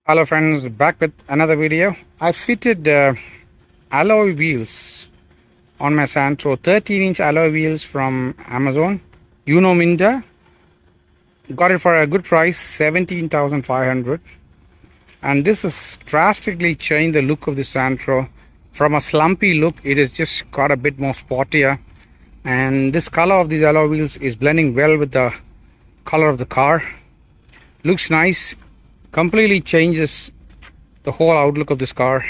Hello friends, back with another video. I fitted alloy wheels on my Santro, 13-inch alloy wheels from Amazon. Minda. Got it for a good price, 17,500. And this has drastically changed the look of the Santro. From a slumpy look, it has just got a bit more sportier. And this color of these alloy wheels is blending well with the color of the car. Looks nice. Completely changes the whole outlook of this car,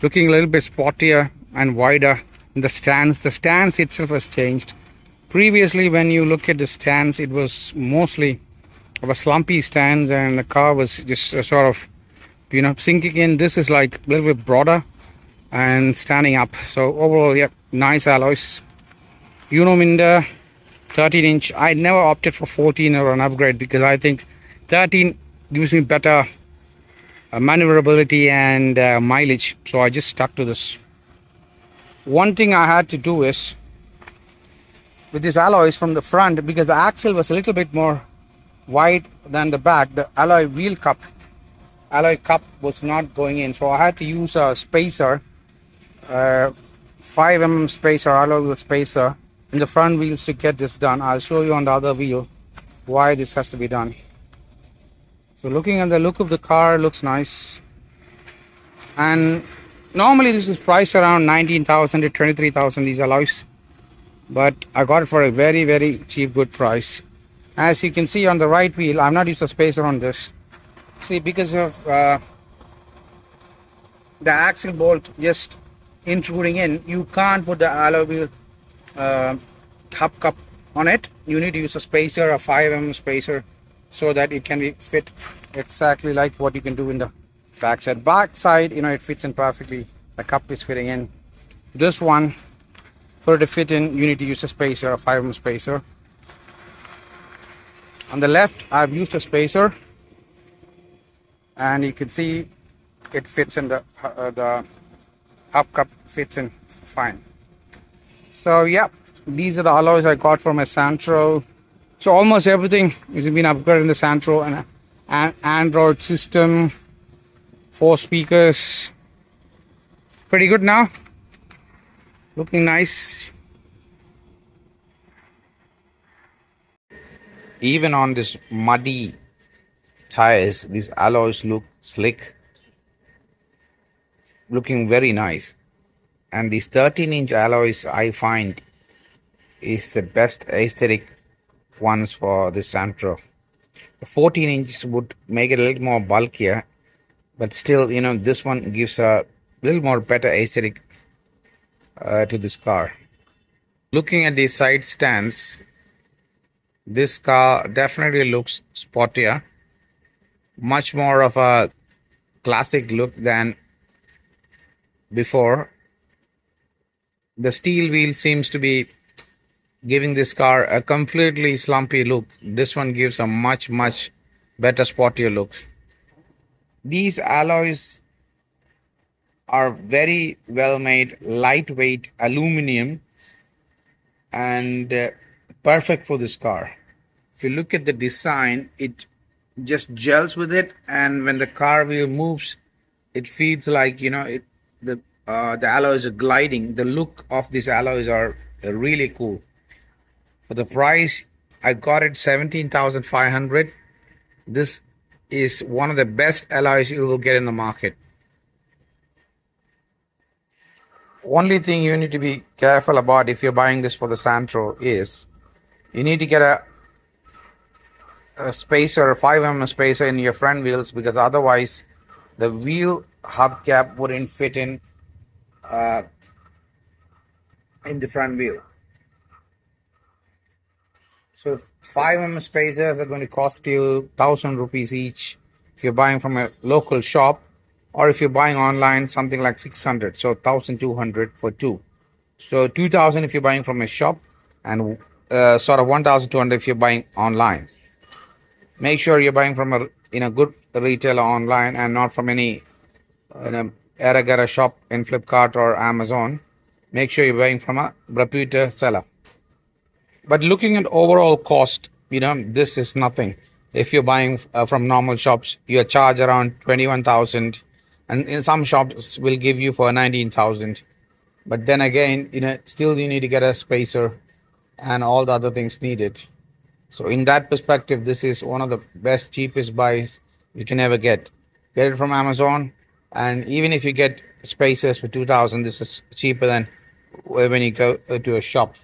looking a little bit sportier and wider in the stance itself has changed. Previously, when you look at the stance, it was mostly of a slumpy stance and the car was just sort of sinking in. This is like a little bit broader and standing up. So overall, yeah, nice alloys. Minda 13-inch. I never opted for 14 or an upgrade because I think 13 gives me better maneuverability and mileage, so I just stuck to this. One thing I had to do is with these alloys from the front, because the axle was a little bit more wide than the back, the alloy cup was not going in, so I had to use a spacer, 5mm spacer, alloy wheel spacer in the front wheels to get this done. I'll show you on the other wheel why this has to be done. So looking at the look of the car, looks nice. And normally this is priced around 19,000 to 23,000, these alloys. But I got it for a very, very cheap, good price. As you can see on the right wheel, I've not used a spacer on this. See, because of the axle bolt just intruding in, you can't put the alloy wheel hubcap on it. You need to use a spacer, a 5mm spacer, so that it can be fit exactly like what you can do in the backside. Backside, it fits in perfectly. The cup is fitting in. This one, for it to fit in, you need to use a spacer, a 5mm spacer. On the left, I've used a spacer, and you can see it fits in the hubcap fits in fine. So yeah, these are the alloys I got from a Santro. So almost everything has been upgraded in the Santro, and an Android system, 4 speakers. Pretty good now. Looking nice. Even on this muddy tires, these alloys look slick. Looking very nice. And these 13-inch alloys, I find, is the best aesthetic ones for the Santro. The 14 inches would make it a little more bulkier, but still, this one gives a little more better aesthetic to this car. Looking at the side stands, this car definitely looks sportier, much more of a classic look than before. The steel wheel seems to be giving this car a completely slumpy look. This one gives a much better, sportier look. These alloys are very well made, lightweight aluminum, and perfect for this car. If you look at the design, it just gels with it, and when the car wheel moves, it feels like the alloys are gliding. The look of these alloys are really cool. For the price, I got it 17,500. This is one of the best alloys you will get in the market. Only thing you need to be careful about if you're buying this for the Santro is you need to get a spacer, a 5mm spacer in your front wheels, because otherwise the wheel hubcap wouldn't fit in the front wheel. So 5mm spacers are going to cost you 1,000 rupees each if you're buying from a local shop, or if you're buying online, something like 600. So 1,200 for 2. So 2,000 if you're buying from a shop, and sort of 1,200 if you're buying online. Make sure you're buying from a good retailer online and not from any error shop in Flipkart or Amazon. Make sure you're buying from a reputed seller. But looking at overall cost, this is nothing. If you're buying from normal shops, you charge around 21,000, and in some shops will give you for 19,000. But then again, still you need to get a spacer and all the other things needed. So in that perspective, this is one of the best, cheapest buys you can ever get. Get it from Amazon, and even if you get spacers for 2,000, this is cheaper than when you go to a shop.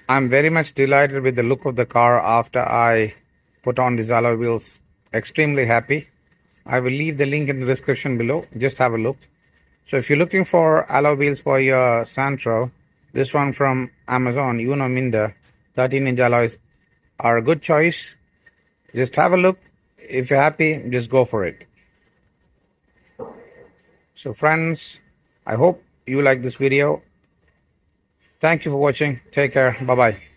I'm very much delighted with the look of the car after I put on these alloy wheels. Extremely happy. I will leave the link in the description below. Just have a look. So if you're looking for alloy wheels for your Santro, this one from Amazon, Minda, 13-inch alloys are a good choice. Just have a look. If you're happy, just go for it. So friends, I hope you like this video. Thank you for watching. Take care. Bye-bye.